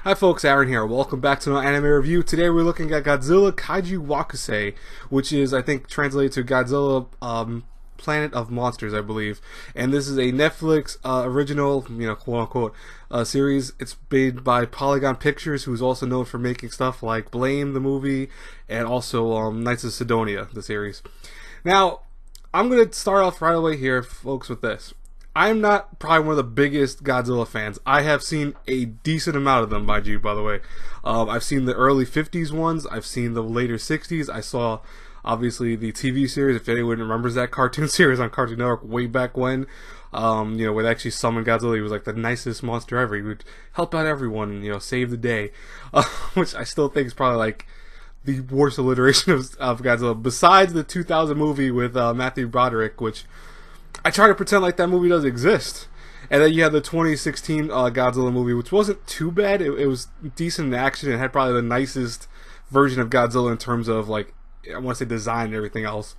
Hi folks, Aaron here. Welcome back to another anime review. Today we're looking at Godzilla Kaijuu Wakusei, which is, I think, translated to Godzilla Planet of Monsters, I believe. And this is a Netflix original, quote-unquote, series. It's made by Polygon Pictures, who's also known for making stuff like Blame, the movie, and also Knights of Sidonia, the series. Now, I'm going to start off right away here, folks, with this. I'm not probably one of the biggest Godzilla fans. I have seen a decent amount of them, mind you, by the way. I've seen the early 50s ones. I've seen the later 60s. I saw, obviously, the TV series, if anyone remembers that cartoon series on Cartoon Network way back when. Where they actually summoned Godzilla. He was like the nicest monster ever. He would help out everyone and, save the day. Which I still think is probably like the worst alliteration of Godzilla. Besides the 2000 movie with Matthew Broderick, which I try to pretend like that movie does exist. And then you had the 2016 Godzilla movie, which wasn't too bad. It was decent in action and had probably the nicest version of Godzilla in terms of, like, I want to say design and everything else.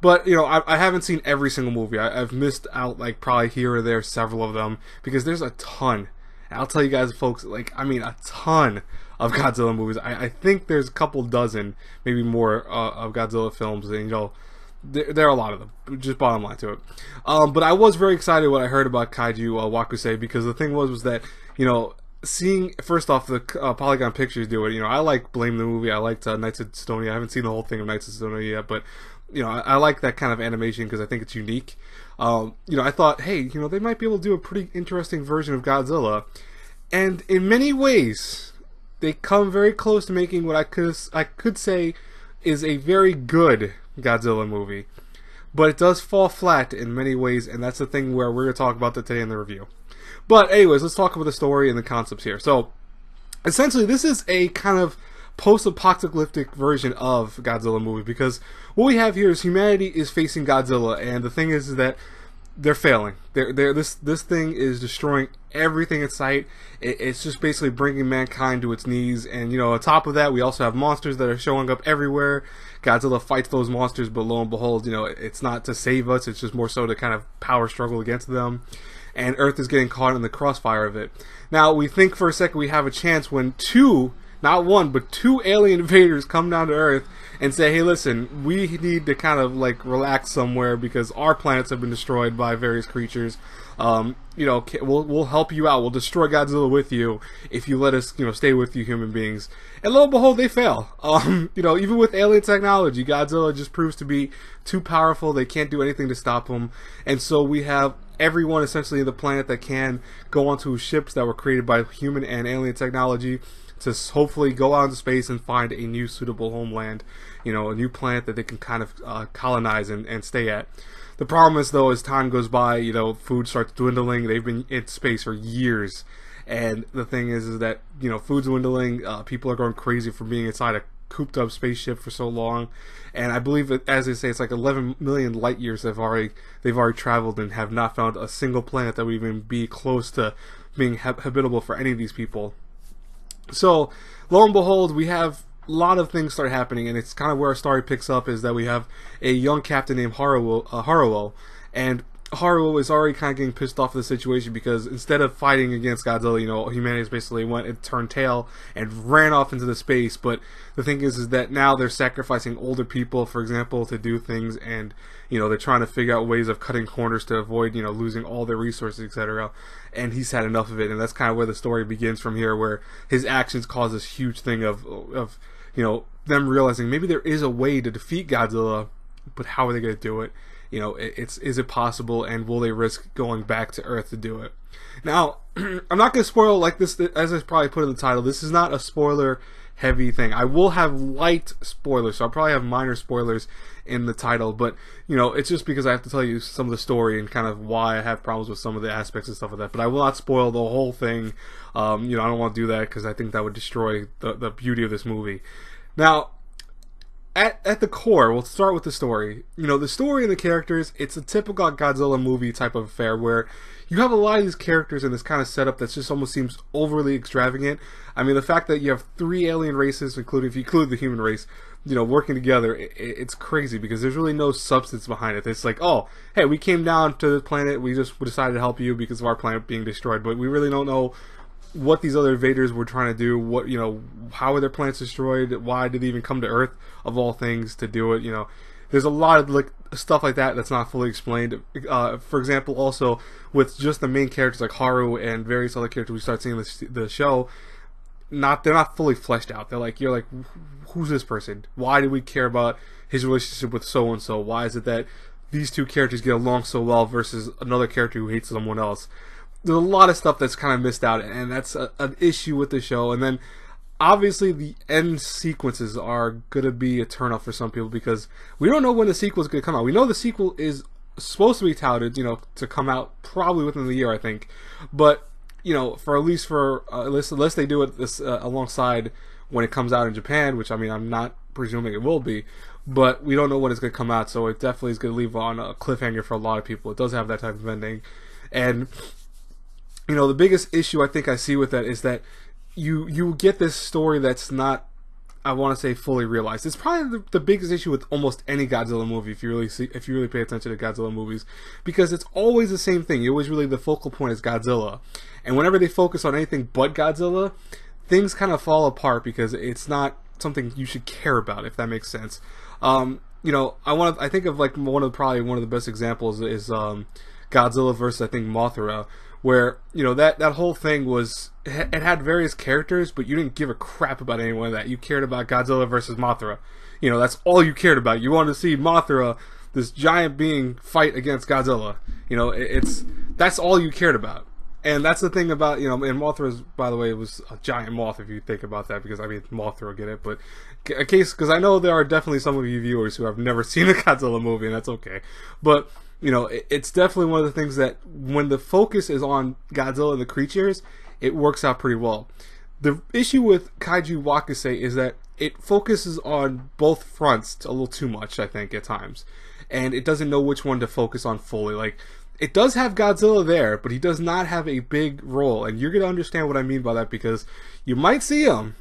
But, I haven't seen every single movie. I've missed out, like, probably here or there several of them, because there's a ton. And I'll tell you guys, folks, a ton of Godzilla movies. I think there's a couple dozen, maybe more, of Godzilla films, and, there are a lot of them, just bottom line to it. But I was very excited when I heard about Kaijuu Wakusei, because the thing was that, seeing, first off, the Polygon Pictures do it, I like Blame the movie, I liked Knights of Sidonia. I haven't seen the whole thing of Knights of Sidonia yet, but, I like that kind of animation because I think it's unique. I thought, hey, they might be able to do a pretty interesting version of Godzilla, and in many ways, they come very close to making what I could say is a very good Godzilla movie, but it does fall flat in many ways, and that's the thing where we're going to talk about that today in the review. But anyways, let's talk about the story and the concepts here. So, essentially, this is a kind of post-apocalyptic version of Godzilla movie, because what we have here is humanity is facing Godzilla, and the thing is that they're failing. This thing is destroying everything in sight. It's just basically bringing mankind to its knees. And, on top of that, we also have monsters that are showing up everywhere. Godzilla fights those monsters, but lo and behold, it's not to save us. It's just more so to kind of power struggle against them. And Earth is getting caught in the crossfire of it. Now, we think for a second we have a chance when not one, but two alien invaders come down to Earth and say, hey, listen, we need to kind of, like, relax somewhere because our planets have been destroyed by various creatures. We'll help you out. We'll destroy Godzilla with you if you let us, stay with you human beings. And lo and behold, they fail. Even with alien technology, Godzilla just proves to be too powerful. They can't do anything to stop him. And so we have everyone essentially on the planet that can go onto ships that were created by human and alien technology to hopefully go out into space and find a new suitable homeland, a new planet that they can kind of colonize and stay at. The problem is, though, as time goes by, food starts dwindling. They've been in space for years, and the thing is that, food's dwindling, people are going crazy for being inside a cooped up spaceship for so long, and I believe that, as they say, it's like 11 million light years they've already traveled and have not found a single planet that would even be close to being habitable for any of these people. So, lo and behold, we have a lot of things start happening, and it's kind of where our story picks up, is that we have a young captain named Haruo, and Haruo is already kind of getting pissed off of the situation because instead of fighting against Godzilla, humanity basically went and turned tail and ran off into the space. But the thing is that now they're sacrificing older people, for example, to do things, and they're trying to figure out ways of cutting corners to avoid losing all their resources, etc. And he's had enough of it, and that's kind of where the story begins from here, where his actions cause this huge thing of them realizing maybe there is a way to defeat Godzilla, but how are they going to do it? Is it possible, and will they risk going back to Earth to do it? Now, I'm not going to spoil, like this, as I probably put in the title, this is not a spoiler-heavy thing. I will have light spoilers, so I'll probably have minor spoilers in the title, but, it's just because I have to tell you some of the story and kind of why I have problems with some of the aspects and stuff like that. But I will not spoil the whole thing. I don't want to do that because I think that would destroy the beauty of this movie. Now, at the core, we'll start with the story. The story and the characters, it's a typical Godzilla movie type of affair where you have a lot of these characters in this kind of setup that just almost seems overly extravagant. I mean, the fact that you have 3 alien races, including, if you include the human race, working together, it's crazy because there's really no substance behind it. It's like, oh, hey, we came down to the planet, we decided to help you because of our planet being destroyed, but we really don't know what these other invaders were trying to do. What, you know, how were their planets destroyed? Why did they even come to Earth of all things to do it? You know, there's a lot of like stuff like that that's not fully explained. For example, also with just the main characters like Haru and various other characters we start seeing the show, they're not fully fleshed out. They're like, you're like, who's this person? Why do we care about his relationship with so and so? Why is it that these two characters get along so well versus another character who hates someone else? There's a lot of stuff that's kind of missed out, and that's an issue with the show. And then obviously the end sequences are going to be a turnoff for some people because we don't know when the sequel is going to come out. We know the sequel is supposed to be touted, you know, to come out probably within the year, I think. But, you know, unless they do it this alongside when it comes out in Japan, which, I mean, I'm not presuming it will be, but we don't know when it's going to come out, so it definitely is going to leave on a cliffhanger for a lot of people. It does have that type of ending. And, you know, the biggest issue I think I see with that is that you get this story that's not, I want to say, fully realized. It's probably the biggest issue with almost any Godzilla movie if you really pay attention to Godzilla movies, because it's always the same thing. You always really, the focal point is Godzilla, and whenever they focus on anything but Godzilla, things kind of fall apart because it's not something you should care about, if that makes sense. You know, I think of like one of the best examples is Godzilla versus, I think, Mothra, where, you know, that whole thing was, it had various characters, but you didn't give a crap about any one of that. You cared about Godzilla versus Mothra. You know, that's all you cared about. You wanted to see Mothra, this giant being, fight against Godzilla. You know, that's all you cared about. And that's the thing about, you know, and Mothra's, by the way, was a giant moth if you think about that, because, I mean, Mothra, get it, but because I know there are definitely some of you viewers who have never seen a Godzilla movie, and that's okay. But, you know, it's definitely one of the things that when the focus is on Godzilla and the creatures, it works out pretty well. The issue with Kaijuu Wakusei is that it focuses on both fronts a little too much, I think, at times. And it doesn't know which one to focus on fully. Like, it does have Godzilla there, but he does not have a big role. And you're going to understand what I mean by that, because you might see him,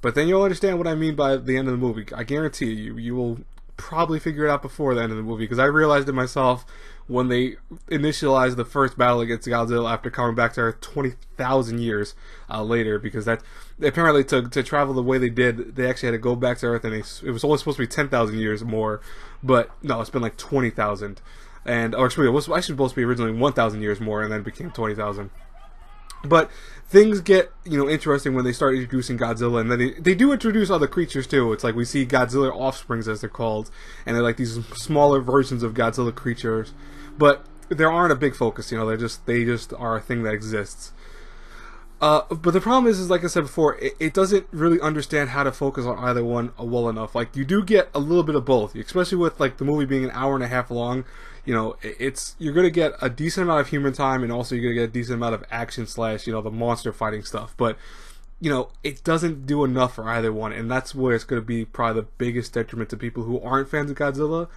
but then you'll understand what I mean by the end of the movie. I guarantee you will probably figure it out before the end of the movie, because I realized it myself when they initialized the first battle against Godzilla after coming back to Earth 20,000 years later, because that apparently to travel the way they did, they actually had to go back to Earth, and it was only supposed to be 10,000 years more, but no, it's been like 20,000, or actually it was actually supposed to be originally 1,000 years more, and then became 20,000. But things get, you know, interesting when they start introducing Godzilla, and then they do introduce other creatures too. It's like we see Godzilla offsprings, as they're called, and they're like these smaller versions of Godzilla creatures, but they aren't a big focus. You know, they just are a thing that exists. But the problem is like I said before, it doesn't really understand how to focus on either one well enough. Like, you do get a little bit of both, especially with like the movie being an hour and a half long. You know, you're gonna get a decent amount of human time, and also you're gonna get a decent amount of action / you know, the monster fighting stuff. But, you know, it doesn't do enough for either one, and that's where it's gonna be probably the biggest detriment to people who aren't fans of Godzilla,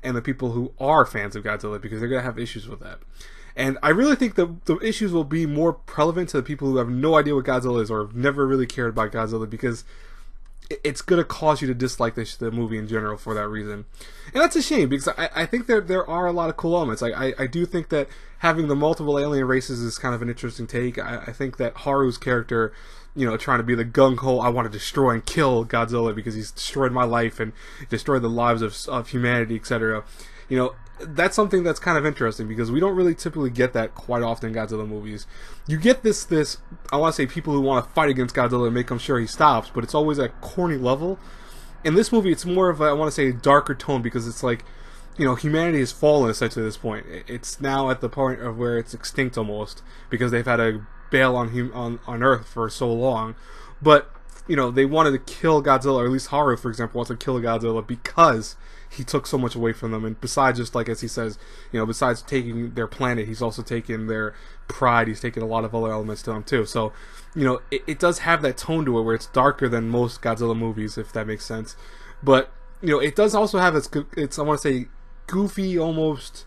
and the people who are fans of Godzilla, because they're gonna have issues with that. And I really think the issues will be more relevant to the people who have no idea what Godzilla is, or have never really cared about Godzilla, because it's going to cause you to dislike the movie in general for that reason. And that's a shame, because I think there are a lot of cool elements. Like, I do think that having the multiple alien races is kind of an interesting take. I think that Haru's character, you know, trying to be the gung-ho, I want to destroy and kill Godzilla because he's destroyed my life and destroyed the lives of humanity, etc. You know, that's something that's kind of interesting, because we don't really typically get that quite often in Godzilla movies. You get this I want to say, people who want to fight against Godzilla and make him sure he stops, but it's always at a corny level. In this movie, it's more of a, I want to say, darker tone, because it's like, you know, humanity has fallen essentially at this point. It's now at the point of where it's extinct almost, because they've had to bail on Earth for so long. But, you know, they wanted to kill Godzilla, or at least Haru, for example, wants to kill Godzilla because he took so much away from them. And besides, just like as he says, you know, besides taking their planet, he's also taken their pride. He's taken a lot of other elements to them too. So, you know, it does have that tone to it where it's darker than most Godzilla movies, if that makes sense. But, you know, it does also have its I want to say, goofy, almost,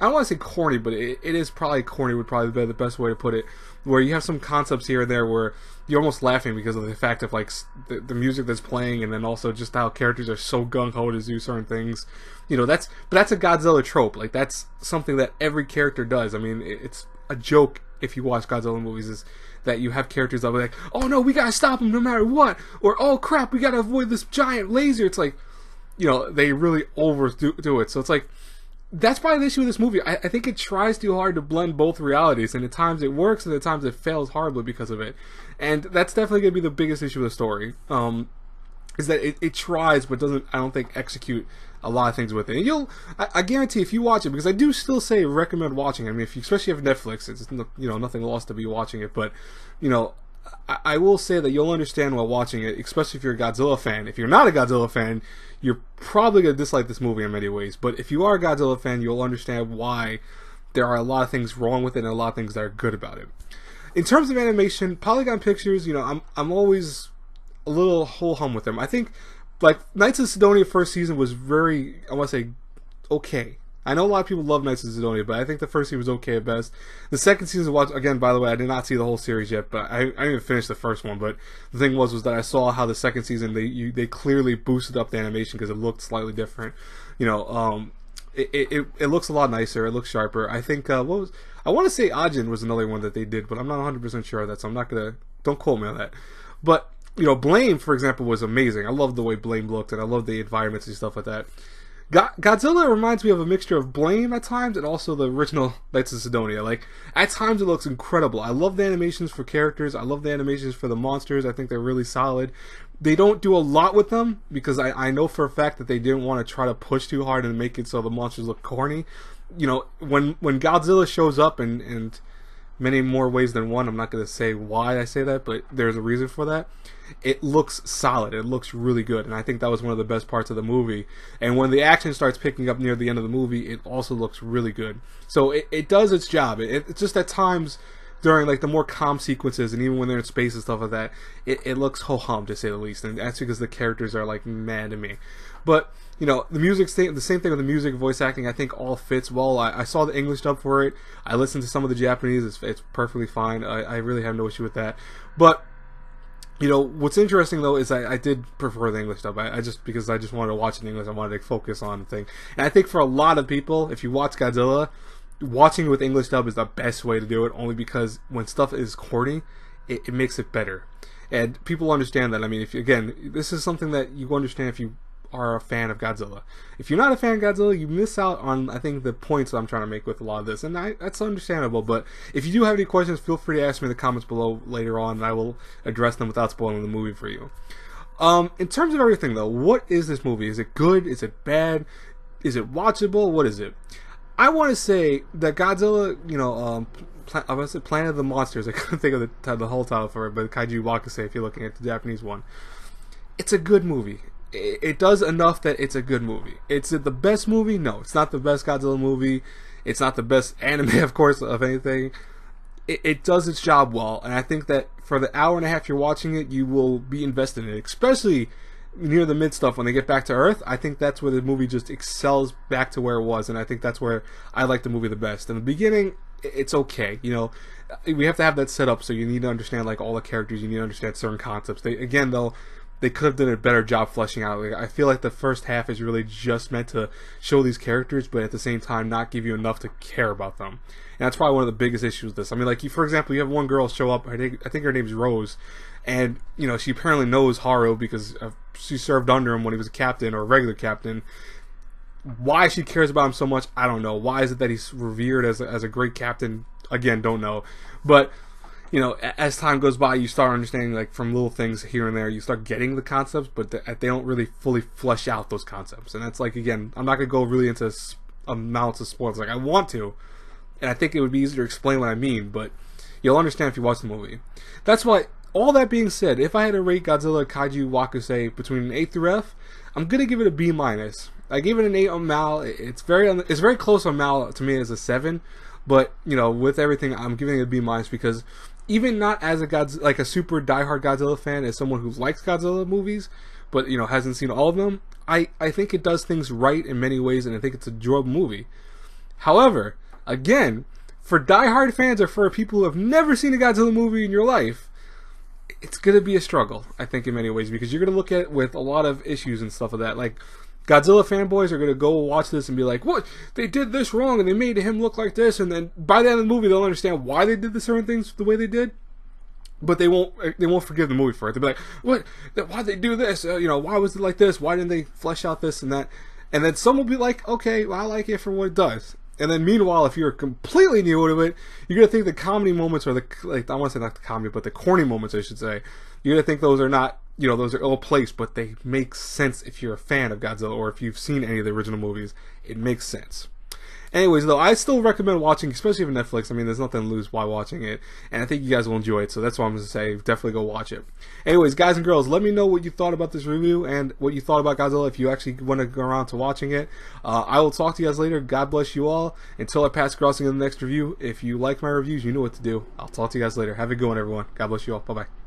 I don't want to say corny, but it is probably corny, would probably be the best way to put it, where you have some concepts here and there where you're almost laughing because of the fact of like the music that's playing, and then also just how characters are so gung-ho to do certain things. You know, that's a Godzilla trope. Like, that's something that every character does. I mean, it's a joke if you watch Godzilla movies is that you have characters that are like, oh no, we gotta stop him no matter what, or oh crap, we gotta avoid this giant laser. It's like, you know, they really overdo it. So it's like, that's probably the issue with this movie. I think it tries too hard to blend both realities, and at times it works, and at times it fails horribly because of it. And that's definitely going to be the biggest issue with the story, is that it tries, but doesn't, I don't think, execute a lot of things with it. And I guarantee if you watch it, because I do still say recommend watching it. I mean, if you, especially if you have Netflix, it's, you know, nothing lost to be watching it, but, you know, I will say that you'll understand while watching it, especially if you're a Godzilla fan. If you're not a Godzilla fan, you're probably going to dislike this movie in many ways. But if you are a Godzilla fan, you'll understand why there are a lot of things wrong with it and a lot of things that are good about it. In terms of animation, Polygon Pictures, you know, I'm always a little ho-hum with them. I think, like, Knights of Sidonia first season was very, I want to say, okay. I know a lot of people love Knights of Sidonia, but I think the first season was okay at best. The second season was, again, by the way, I did not see the whole series yet, but I didn't even finish the first one. But the thing was that I saw how the second season, they clearly boosted up the animation because it looked slightly different. You know, it looks a lot nicer. It looks sharper. I think, I want to say Ajin was another one that they did, but I'm not 100% sure of that, so I'm not going to, don't quote me on that. But, you know, Blame, for example, was amazing. I loved the way Blame looked, and I loved the environments and stuff like that. Godzilla reminds me of a mixture of Blame at times and also the original Knights of Sidonia. Like, at times it looks incredible. I love the animations for characters. I love the animations for the monsters. I think they're really solid. They don't do a lot with them because I know for a fact that they didn't want to try to push too hard and make it so the monsters look corny. You know, when Godzilla shows up in many more ways than one, I'm not going to say why I say that, but there's a reason for that. It looks solid. It looks really good, and I think that was one of the best parts of the movie. And when the action starts picking up near the end of the movie, it also looks really good. So it does its job. It's just at times during like the more calm sequences, and even when they're in space and stuff like that, it looks ho-hum to say the least. And that's because the characters are like mad to me. But you know, the music, the same thing with the music, voice acting, I think all fits well. I saw the English dub for it. I listened to some of the Japanese. It's perfectly fine. I really have no issue with that. But you know, what's interesting though is I did prefer the English dub. Because I just wanted to watch it in English. I wanted to focus on the thing. And I think for a lot of people, if you watch Godzilla, watching it with English dub is the best way to do it, only because when stuff is corny, it makes it better. And people understand that. I mean, if you, again, this is something that you understand if you are a fan of Godzilla. If you're not a fan of Godzilla, you miss out on, I think, the points that I'm trying to make with a lot of this, and that's understandable. But if you do have any questions, feel free to ask me in the comments below later on, and I will address them without spoiling the movie for you. In terms of everything, though, what is this movie? Is it good? Is it bad? Is it watchable? What is it? I want to say that Godzilla, you know, I want to say Planet of the Monsters. I couldn't think of the whole title for it, but Kaijuu Wakusei, if you're looking at the Japanese one. It's a good movie. It does enough that it's a good movie. Is it the best movie? No, it's not the best Godzilla movie. It's not the best anime, of course, of anything. It does its job well, and I think that for the hour and a half you're watching it, you will be invested in it, especially near the mid stuff when they get back to Earth. I think that's where the movie just excels back to where it was, and I think that's where I like the movie the best. In the beginning, it's okay, you know. We have to have that set up, so you need to understand like all the characters. You need to understand certain concepts. They could have done a better job fleshing out. Like, I feel like the first half is really just meant to show these characters, but at the same time not give you enough to care about them. And that's probably one of the biggest issues with this. I mean, like, for example, you have one girl show up, I think her name's Rose, and, you know, she apparently knows Haru because she served under him when he was a captain or a regular captain. Why she cares about him so much, I don't know. Why is it that he's revered as a great captain? Again, don't know. But you know, as time goes by, you start understanding, like, from little things here and there, you start getting the concepts, but they don't really fully flesh out those concepts. And that's, like, again, I'm not going to go really into amounts of spoilers. Like, I want to, and I think it would be easier to explain what I mean, but you'll understand if you watch the movie. That's why, all that being said, if I had to rate Godzilla Kaijuu Wakusei between an A through F, I'm going to give it a B-. I gave it an 8 on Mal. It's very close on Mal to me as a 7, but, you know, with everything, I'm giving it a B- because even not as a super diehard Godzilla fan, as someone who likes Godzilla movies, but, you know, hasn't seen all of them, I think it does things right in many ways, and I think it's an enjoyable movie. However, again, for diehard fans or for people who have never seen a Godzilla movie in your life, it's going to be a struggle, I think, in many ways, because you're going to look at it with a lot of issues and stuff like that. Like, Godzilla fanboys are gonna go watch this and be like, "What? They did this wrong, and they made him look like this." And then by the end of the movie, they'll understand why they did the certain things the way they did. But they won't forgive the movie for it. They'll be like, "What? Why'd they do this? Why was it like this? Why didn't they flesh out this and that?" And then some will be like, "Okay, well, I like it for what it does." And then meanwhile, if you're completely new to it, you're gonna think the comedy moments are I want to say not the comedy, but the corny moments, I should say. You're gonna think those are not, those are ill placed, but they make sense if you're a fan of Godzilla or if you've seen any of the original movies. It makes sense. Anyways, though, I still recommend watching, especially for Netflix. I mean, there's nothing to lose by watching it, and I think you guys will enjoy it, so that's what I'm going to say. Definitely go watch it. Anyways, guys and girls, let me know what you thought about this review and what you thought about Godzilla if you actually want to go around to watching it. I will talk to you guys later. God bless you all. Until I pass crossing in the next review, if you like my reviews, you know what to do. I'll talk to you guys later. Have a good one, everyone. God bless you all. Bye-bye.